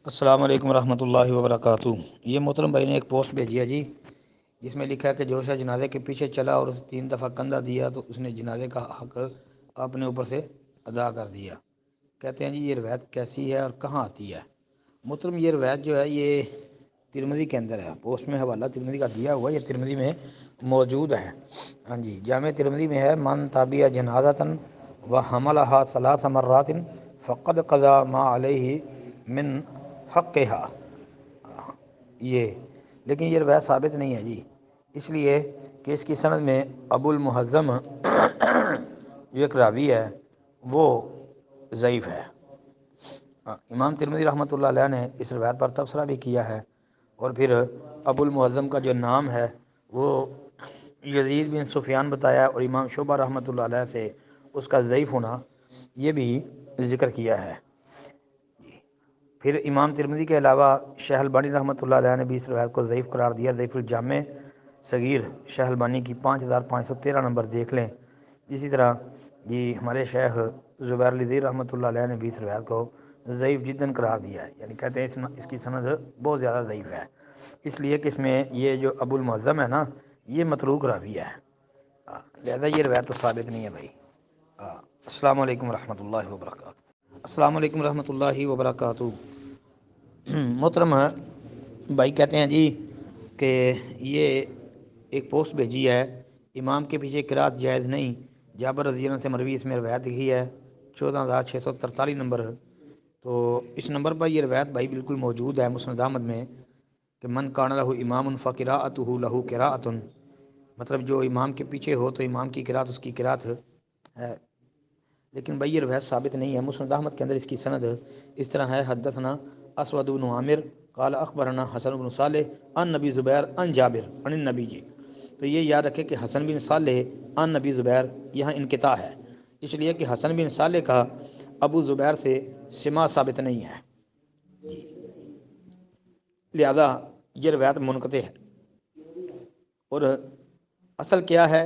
السلام علیکم ورحمۃ اللہ وبرکاتہ۔ یہ محترم بھائی نے ایک پوسٹ بھیجی ہے جی، جس میں لکھا ہے کہ جو شخص جنازے کے پیچھے چلا اور 3 دفعہ کندھا دیا تو اس نے جنازے کا حق اپنے اوپر سے ادا کر دیا۔ کہتے ہیں جی یہ روایت کیسی ہے اور کہاں آتی ہے؟ محترم یہ روایت جو ہے یہ ترمذی کے اندر ہے، پوسٹ میں حوالہ ترمذی کا دیا ہوا، یہ ترمذی میں موجود ہے۔ ہاں جی، جامع ترمذی میں ہے، من تابع جنازۃ وحملها 3 مرات فقد قضى ما علیہ من حقها۔ یہ لیکن یہ روایت ثابت نہیں ہے جی، اس لیے کہ اس کی سند میں ابو المحزم جو ایک راوی ہے وہ ضعیف ہے۔ امام ترمذی رحمۃ اللہ علیہ نے اس روایت پر تبصرہ بھی کیا ہے، اور پھر ابو المحزم کا جو نام ہے وہ یزید بن سفیان بتایا، اور امام شعبہ رحمۃ اللہ علیہ سے اس کا ضعیف ہونا یہ بھی ذکر کیا ہے۔ پھر امام ترمذی کے علاوہ شیخ البانی رحمۃ اللہ علیہ نے بھی اس روایت کو ضعیف قرار دیا۔ ضعیف الجامع صغیر شیخ البانی کی 5513 نمبر دیکھ لیں۔ اسی طرح یہ ہمارے شیخ زبیر النذیر رحمۃ اللہ علیہ نے بھی اس روایت کو ضعیف جداً قرار دیا ہے، یعنی کہتے ہیں اس کی سند بہت زیادہ ضعیف ہے، اس لیے کہ اس میں یہ جو ابو المعظم ہے نا یہ متروک راوی ہے، لہذا یہ روایت تو ثابت نہیں ہے بھائی۔ السلام علیکم ورحمۃ اللہ وبرکاتہ۔ السلام علیکم ورحمۃ اللہ وبرکاتہ۔ محترم بھائی کہتے ہیں جی کہ یہ ایک پوسٹ بھیجی ہے، امام کے پیچھے قرات جائز نہیں، جابر رضی اللہ عنہ سے مروی، اس میں روایت لکھی ہے 14643 نمبر۔ تو اس نمبر پر یہ روایت بھائی بالکل موجود ہے مسند احمد میں کہ من کان لہ امام فقراءتہ لہ قراءۃ، مطلب جو امام کے پیچھے ہو تو امام کی قرات اس کی قرات ہے، لیکن بھائی یہ روایت ثابت نہیں ہے۔ مسند احمد کے اندر اس کی سند اس طرح ہے، حدثنا اسود بن عامر قال اخبرنا حسن بن صالح عن نبی زبیر عن جابر عن النبی جی۔ تو یہ یاد رکھے کہ حسن بن صالح عن نبی زبیر یہاں انقطاع ہے، اس لیے کہ حسن بن صالح کا ابو زبیر سے سماع ثابت نہیں ہے جی، لہذا یہ روایت منقطع ہے۔ اور اصل کیا ہے؟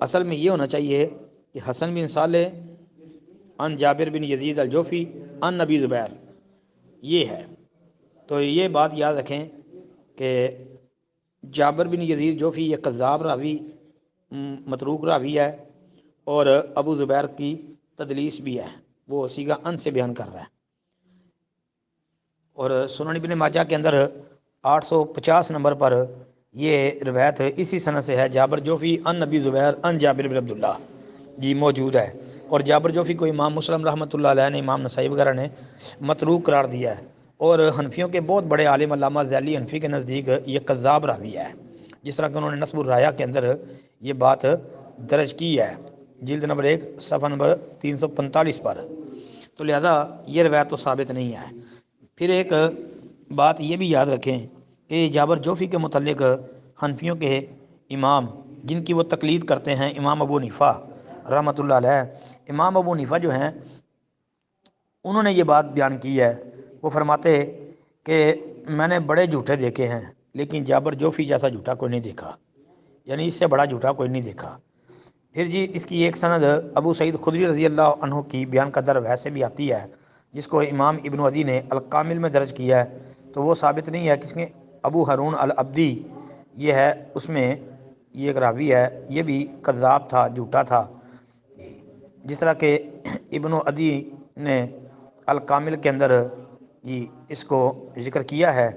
اصل میں یہ ہونا چاہیے کہ حسن بن صالح عن جابر بن یزید الجوفی عن نبی زبیر، یہ ہے۔ تو یہ بات یاد رکھیں کہ جابر بن یزید جوفی یہ کذاب راوی، متروک راوی ہے، اور ابو زبیر کی تدلیس بھی ہے، وہ صیغہ ان سے بیان کر رہا ہے۔ اور سنن ابن ماجہ کے اندر 850 نمبر پر یہ روایت اسی سند سے ہے، جابر جوفی ان نبی زبیر ان جابر بن عبداللہ جی موجود ہے، اور جابر جوفی کو امام مسلم رحمۃ اللہ علیہ نے، امام نسائی وغیرہ نے متروک قرار دیا ہے، اور حنفیوں کے بہت بڑے عالم علامہ ذیلی حنفی کے نزدیک یہ کذاب راوی ہے، جس طرح کہ انہوں نے نصب الرایا کے اندر یہ بات درج کی ہے، جلد نمبر 1 صفحہ نمبر 345 پر۔ تو لہذا یہ روایت تو ثابت نہیں ہے۔ پھر ایک بات یہ بھی یاد رکھیں کہ جابر جوفی کے متعلق حنفیوں کے امام جن کی وہ تقلید کرتے ہیں، امام ابو حنیفہ رحمۃ اللہ علیہ، امام ابو حنیفہ جو ہیں انہوں نے یہ بات بیان کی ہے، وہ فرماتے کہ میں نے بڑے جھوٹے دیکھے ہیں لیکن جابر جوفی جیسا جھوٹا کوئی نہیں دیکھا، یعنی اس سے بڑا جھوٹا کوئی نہیں دیکھا۔ پھر جی اس کی ایک سند ابو سعید خدری رضی اللہ عنہ کی بیان کردہ روایت سے بھی آتی ہے، جس کو امام ابن عدی نے الکامل میں درج کیا ہے، تو وہ ثابت نہیں ہے، کس میں ابو ہارون العبدی یہ ہے، اس میں یہ ایک راوی ہے، یہ بھی کذاب تھا، جھوٹا تھا، جس طرح کہ ابن عدی نے الکامل کے اندر اس کو ذکر کیا ہے۔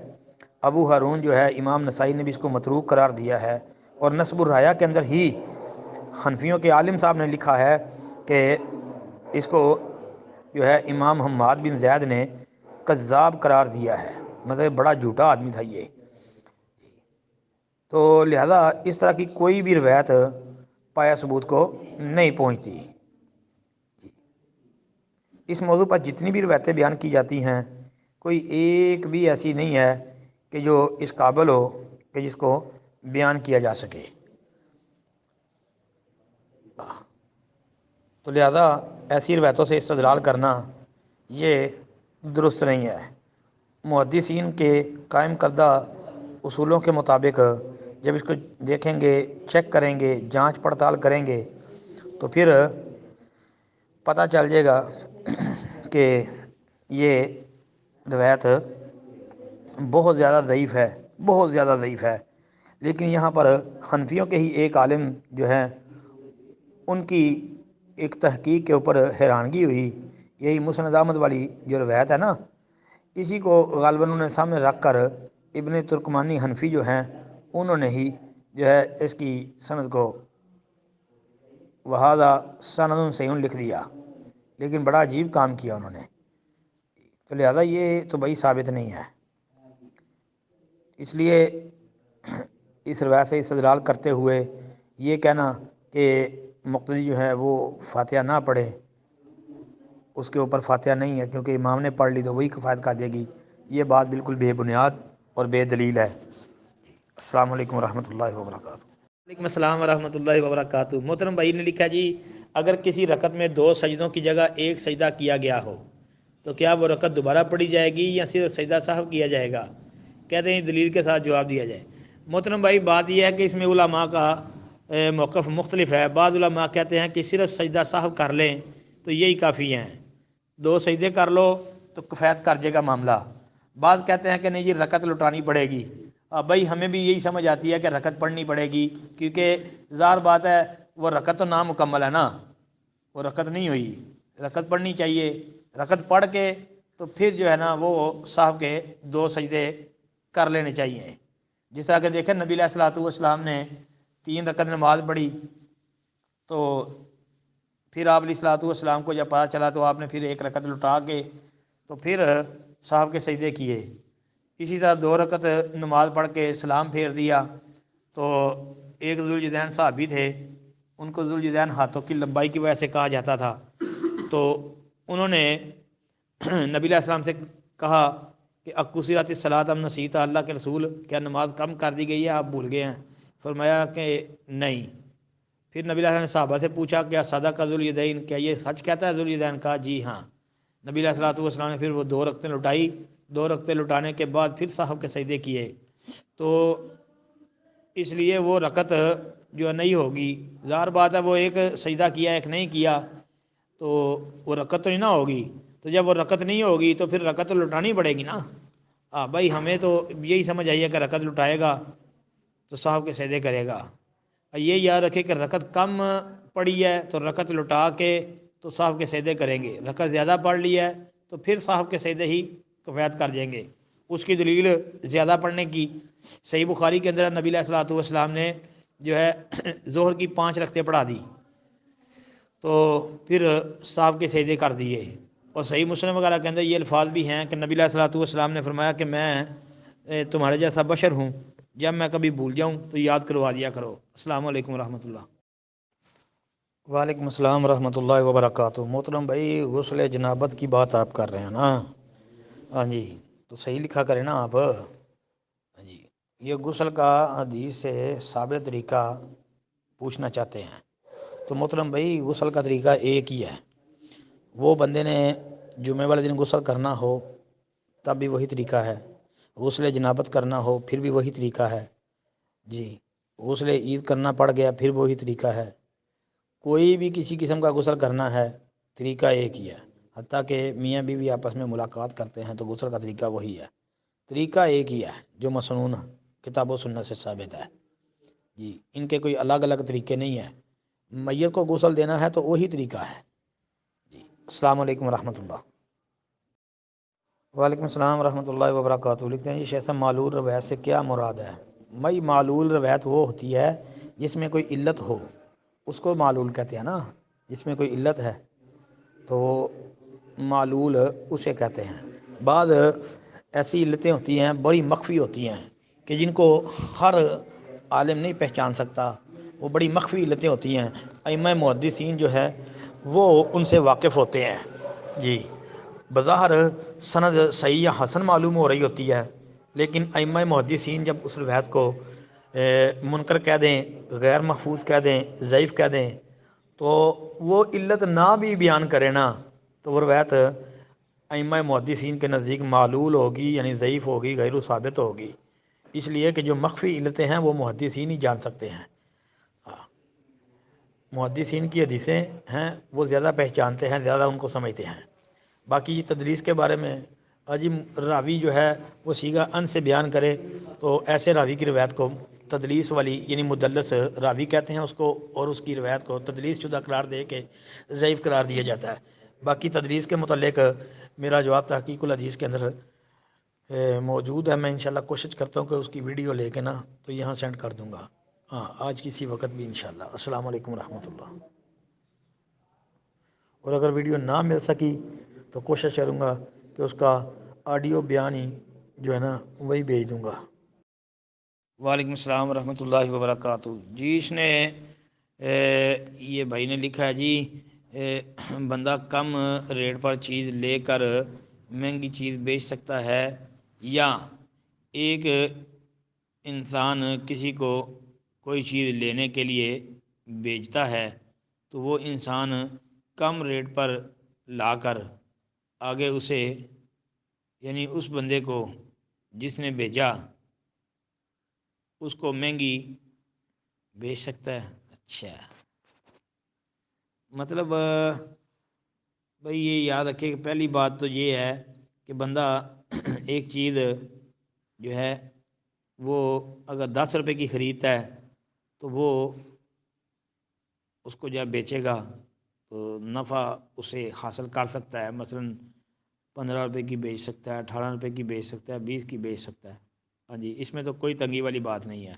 ابو ہارون جو ہے امام نسائی نے بھی اس کو متروک قرار دیا ہے، اور نصب الرایا کے اندر ہی حنفیوں کے عالم صاحب نے لکھا ہے کہ اس کو جو ہے امام حماد بن زید نے کذاب قرار دیا ہے، مطلب بڑا جھوٹا آدمی تھا یہ۔ تو لہذا اس طرح کی کوئی بھی روایت پایا ثبوت کو نہیں پہنچتی۔ اس موضوع پر جتنی بھی روایتیں بیان کی جاتی ہیں کوئی ایک بھی ایسی نہیں ہے کہ جو اس قابل ہو کہ جس کو بیان کیا جا سکے۔ تو لہذا ایسی روایتوں سے استدلال کرنا یہ درست نہیں ہے۔ محدثین کے قائم کردہ اصولوں کے مطابق جب اس کو دیکھیں گے، چیک کریں گے، جانچ پڑتال کریں گے، تو پھر پتہ چل جائے گا کہ یہ روایت بہت زیادہ ضعیف ہے، بہت زیادہ ضعیف ہے۔ لیکن یہاں پر حنفیوں کے ہی ایک عالم جو ہیں ان کی ایک تحقیق کے اوپر حیرانگی ہوئی، یہی مسند احمد والی جو روایت ہے نا، اسی کو غالباً انہوں نے سامنے رکھ کر ابن ترکمانی حنفی جو ہیں انہوں نے ہی جو ہے اس کی سند کو وہذا سند صحیح لکھ دیا، لیکن بڑا عجیب کام کیا انہوں نے، تو لہذا یہ تو بھائی ثابت نہیں ہے۔ اس لیے اس روایت سے استدلال کرتے ہوئے یہ کہنا کہ مقتدی جو ہے وہ فاتحہ نہ پڑھے، اس کے اوپر فاتحہ نہیں ہے کیونکہ امام نے پڑھ لی تو وہی کفایت کر دے گی، یہ بات بالکل بے بنیاد اور بے دلیل ہے۔ السلام علیکم ورحمۃ اللہ وبرکاتہ۔ وعلیکم السلام ورحمۃ اللہ وبرکاتہ۔ محترم بھائی نے لکھا جی اگر کسی رکعت میں 2 سجدوں کی جگہ ایک سجدہ کیا گیا ہو تو کیا وہ رکعت دوبارہ پڑھی جائے گی یا صرف سجدہ سہو کیا جائے گا؟ کہتے ہیں دلیل کے ساتھ جواب دیا جائے۔ محترم بھائی بات یہ ہے کہ اس میں علماء کا موقف مختلف ہے۔ بعض علماء کہتے ہیں کہ صرف سجدہ سہو کر لیں تو یہی کافی ہیں، 2 سجدے کر لو تو کفایت کر جائے گا معاملہ۔ بعض کہتے ہیں کہ نہیں جی رکعت لٹانی پڑے گی۔ اب بھائی ہمیں بھی یہی سمجھ آتی ہے کہ رکعت پڑھنی پڑے گی، کیونکہ ظاہر بات ہے وہ رکعت تو نامکمل ہے نا، وہ رکعت نہیں ہوئی، رکعت پڑھنی چاہیے۔ رکعت پڑھ کے تو پھر جو ہے نا وہ صاحب کے 2 سجدے کر لینے چاہیے۔ جس طرح کہ دیکھیں نبی علیہ الصلوۃ والسلام نے 3 رکعت نماز پڑھی تو پھر آپ علیہ الصلوۃ والسلام کو جب پتہ چلا تو آپ نے پھر 1 رکعت لٹا کے تو پھر صاحب کے سجدے کیے۔ اسی طرح 2 رکعت نماز پڑھ کے سلام پھیر دیا تو ایک ذوالجدین صحابی تھے، ان کو ذوالجدین ہاتھوں کی لمبائی کی وجہ سے کہا جاتا تھا، تو انہوں نے نبی علیہ السلام سے کہا کہ اقصرت الصلاۃ ام نسیت، اللہ کے رسول کیا نماز کم کر دی گئی ہے، آپ بھول گئے ہیں؟ فرمایا کہ نہیں۔ پھر نبی علیہ السلام نے صحابہ سے پوچھا کیا صدق ذوالجدین، کیا یہ سچ کہتا ہے ذوالجدین؟ کہا جی ہاں۔ نبی علیہ الصلوۃ والسلام نے پھر وہ 2 رکعتیں لٹائی، 2 رکعتیں لٹانے کے بعد پھر صاحب کے سجدے کیے، تو اس لیے وہ رکعت جو نہیں ہوگی، ظاہر بات ہے وہ ایک سجدہ کیا ایک نہیں کیا تو وہ رکعت تو نہیں نہ ہوگی، تو جب وہ رکعت نہیں ہوگی تو پھر رکعت تو لٹانی پڑے گی نا۔ ہاں بھائی ہمیں تو یہی سمجھ آئی ہے کہ رکعت لٹائے گا تو صاحب کے سجدے کرے گا۔ یہ یاد رکھے کہ رکعت کم پڑی ہے تو رکعت لٹا کے تو صاحب کے سجدے کریں گے، رکعت زیادہ پڑھ لی ہے تو پھر صاحب کے سجدے ہی کفایت کر جائیں گے۔ اس کی دلیل زیادہ پڑھنے کی، صحیح بخاری کے اندر نبی علیہ الصلوۃ والسلام نے جو ہے ظہر کی 5 رکعتیں پڑھا دی تو پھر صاحب کے سجدے کر دیے، اور صحیح مسلم وغیرہ کے اندر یہ الفاظ بھی ہیں کہ نبی علیہ الصلوۃ والسلام نے فرمایا کہ میں تمہارے جیسا بشر ہوں، جب میں کبھی بھول جاؤں تو یاد کروا دیا کرو۔ السلام علیکم ورحمۃ اللہ۔ وعلیکم السلام ورحمۃ اللہ وبرکاتہ۔ محترم بھائی غسل جنابت کی بات آپ کر رہے ہیں نا؟ ہاں جی، تو صحیح لکھا کریں نا آپ۔ ہاں جی، یہ غسل کا حدیث سے ثابت طریقہ پوچھنا چاہتے ہیں، تو محترم بھائی غسل کا طریقہ ایک ہی ہے، وہ بندے نے جمعے والے دن غسل کرنا ہو تب بھی وہی طریقہ ہے، غسل جنابت کرنا ہو پھر بھی وہی طریقہ ہے جی، غسل عید کرنا پڑ گیا پھر وہی طریقہ ہے، کوئی بھی کسی قسم کا غسل کرنا ہے طریقہ ایک ہی ہے، حتیٰ کہ میاں بیوی آپس میں ملاقات کرتے ہیں تو غسل کا طریقہ وہی ہے، طریقہ ایک ہی ہے جو مسنون کتاب و سنت سے ثابت ہے جی، ان کے کوئی الگ الگ طریقے نہیں ہیں، میت کو غسل دینا ہے تو وہی طریقہ ہے جی۔ السلام علیکم ورحمۃ اللہ۔ وعلیکم السلام ورحمۃ اللہ وبرکاتہ۔ لکھتے ہیں جی شیخ صاحب معلول روایت سے کیا مراد ہے؟ بھائی معلول روایت وہ ہوتی ہے جس میں کوئی علت ہو، اس کو معلول کہتے ہیں نا، جس میں کوئی علت ہے تو معلول اسے کہتے ہیں۔ بعض ایسی علتیں ہوتی ہیں بڑی مخفی ہوتی ہیں کہ جن کو ہر عالم نہیں پہچان سکتا، وہ بڑی مخفی علتیں ہوتی ہیں، ائمہ محدثین جو ہے وہ ان سے واقف ہوتے ہیں جی، بظاہر سند صحیح یا حسن معلوم ہو رہی ہوتی ہے، لیکن ائمہ محدثین جب اس روایت کو منکر کہہ دیں، غیر محفوظ کہہ دیں، ضعیف کہہ دیں تو وہ علت نہ بھی بیان کرے نا تو وہ روایت ائمہ محدثین کے نزدیک معلول ہوگی، یعنی ضعیف ہوگی، غیر ثابت ہوگی، اس لیے کہ جو مخفی علتیں ہیں وہ محدثین ہی جان سکتے ہیں، محدثین کی حدیثیں ہیں وہ زیادہ پہچانتے ہیں، زیادہ ان کو سمجھتے ہیں۔ باقی یہ تدریس کے بارے میں جی راوی جو ہے وہ سیغہ ان سے بیان کرے تو ایسے راوی کی روایت کو تدلیس والی یعنی مدلس راوی کہتے ہیں اس کو، اور اس کی روایت کو تدلیس شدہ قرار دے کے ضعیف قرار دیا جاتا ہے۔ باقی تدلیس کے متعلق میرا جواب تحقیق الحدیث کے اندر موجود ہے، میں انشاءاللہ کوشش کرتا ہوں کہ اس کی ویڈیو لے کے نا تو یہاں سینڈ کر دوں گا، ہاں آج کسی وقت بھی انشاءاللہ۔ السلام علیکم ورحمۃ اللہ۔ اور اگر ویڈیو نہ مل سکی تو کوشش کروں گا کہ اس کا آڈیو بیان ہی جو ہے نا وہی بھیج دوں گا۔ وعلیکم السلام ورحمۃ اللہ وبرکاتہ۔ جی اس نے یہ بھائی نے لکھا ہے جی بندہ کم ریٹ پر چیز لے کر مہنگی چیز بیچ سکتا ہے، یا ایک انسان کسی کو کوئی چیز لینے کے لیے بیچتا ہے تو وہ انسان کم ریٹ پر لا کر آگے اسے یعنی اس بندے کو جس نے بھیجا اس کو مہنگی بیچ سکتا ہے۔ اچھا مطلب بھئی یہ یاد رکھے کہ پہلی بات تو یہ ہے کہ بندہ ایک چیز جو ہے وہ اگر 10 روپے کی خریدتا ہے تو وہ اس کو جب بیچے گا تو نفع اسے حاصل کر سکتا ہے، مثلا 15 روپے کی بیچ سکتا ہے، 18 روپے کی بیچ سکتا ہے، 20 کی بیچ سکتا ہے۔ ہاں جی اس میں تو کوئی تنگی والی بات نہیں ہے،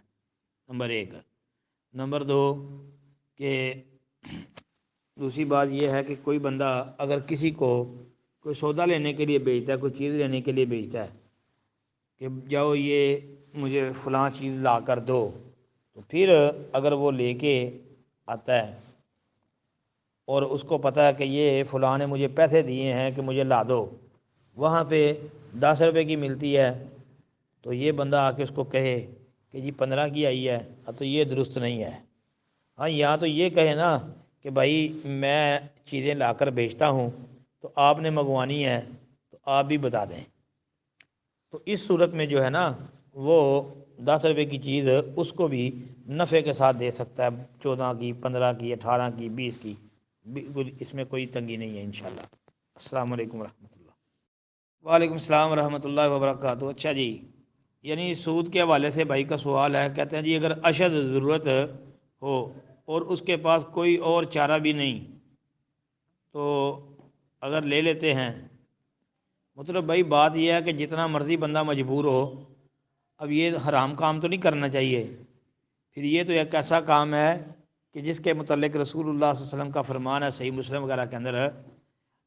نمبر 1۔ نمبر 2 کہ دوسری بات یہ ہے کہ کوئی بندہ اگر کسی کو کوئی سودا لینے کے لیے بیچتا ہے، کوئی چیز لینے کے لیے بیچتا ہے کہ جاؤ یہ مجھے فلاں چیز لا کر دو، تو پھر اگر وہ لے کے آتا ہے اور اس کو پتہ ہے کہ یہ فلاں نے مجھے پیسے دیے ہیں کہ مجھے لا دو، وہاں پہ 10 روپے کی ملتی ہے تو یہ بندہ آ کے اس کو کہے کہ جی 15 کی آئی ہے، تو یہ درست نہیں ہے۔ ہاں یا تو یہ کہے نا کہ بھائی میں چیزیں لا کر بیچتا ہوں تو آپ نے منگوانی ہے تو آپ بھی بتا دیں، تو اس صورت میں جو ہے نا وہ 10 روپے کی چیز اس کو بھی نفع کے ساتھ دے سکتا ہے، 14 کی، 15 کی، 18 کی، 20 کی، بالکل اس میں کوئی تنگی نہیں ہے انشاءاللہ۔ السلام علیکم ورحمۃ اللہ۔ وعلیکم السلام ورحمۃ اللہ وبرکاتہ۔ اچھا جی یعنی سود کے حوالے سے بھائی کا سوال ہے، کہتے ہیں جی اگر اشد ضرورت ہو اور اس کے پاس کوئی اور چارہ بھی نہیں تو اگر لے لیتے ہیں، مطلب بھائی بات یہ ہے کہ جتنا مرضی بندہ مجبور ہو، اب یہ حرام کام تو نہیں کرنا چاہیے، پھر یہ تو ایک ایسا کام ہے کہ جس کے متعلق رسول اللہ صلی اللہ علیہ وسلم کا فرمان ہے صحیح مسلم وغیرہ کے اندر،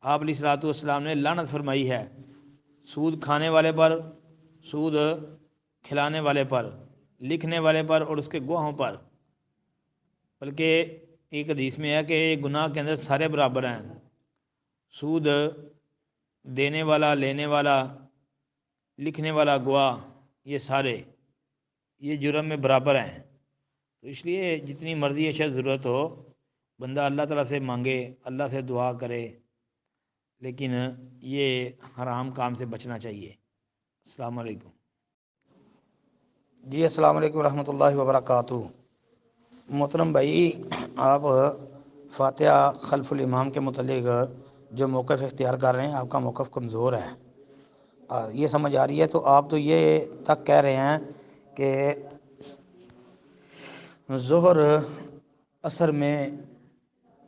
آپ علیہ الصلوۃ والسلام نے لعنت فرمائی ہے سود کھانے والے پر، سود کھلانے والے پر، لکھنے والے پر اور اس کے گواہوں پر، بلکہ ایک حدیث میں ہے کہ گناہ کے اندر سارے برابر ہیں، سود دینے والا، لینے والا، لکھنے والا، گواہ، یہ سارے یہ جرم میں برابر ہیں۔ تو اس لیے جتنی مرضی اشد ضرورت ہو بندہ اللہ تعالیٰ سے مانگے، اللہ سے دعا کرے، لیکن یہ حرام کام سے بچنا چاہیے۔ السلام علیکم۔ جی السلام علیکم ورحمۃ اللہ وبرکاتہ۔ محترم بھائی آپ فاتحہ خلف الامام کے متعلق جو موقف اختیار کر رہے ہیں آپ کا موقف کمزور ہے، یہ سمجھ آ رہی ہے، تو آپ تو یہ تک کہہ رہے ہیں کہ ظہر عصر میں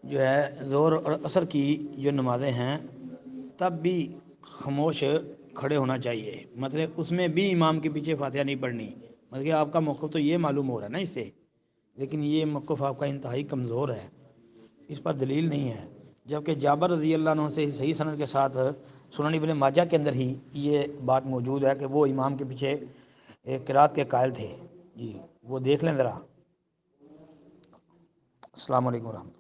جو ہے ظہر اور عصر کی جو نمازیں ہیں تب بھی خاموش کھڑے ہونا چاہیے، مطلب اس میں بھی امام کے پیچھے فاتحہ نہیں پڑھنی، مطلب آپ کا موقف تو یہ معلوم ہو رہا ہے نا اس سے، لیکن یہ موقف آپ کا انتہائی کمزور ہے، اس پر دلیل نہیں ہے، جبکہ جابر رضی اللہ عنہ سے صحیح سند کے ساتھ سنن ابن ماجہ کے اندر ہی یہ بات موجود ہے کہ وہ امام کے پیچھے قرات کے قائل تھے۔ جی وہ دیکھ لیں ذرا۔ السلام علیکم ورحمۃ اللہ۔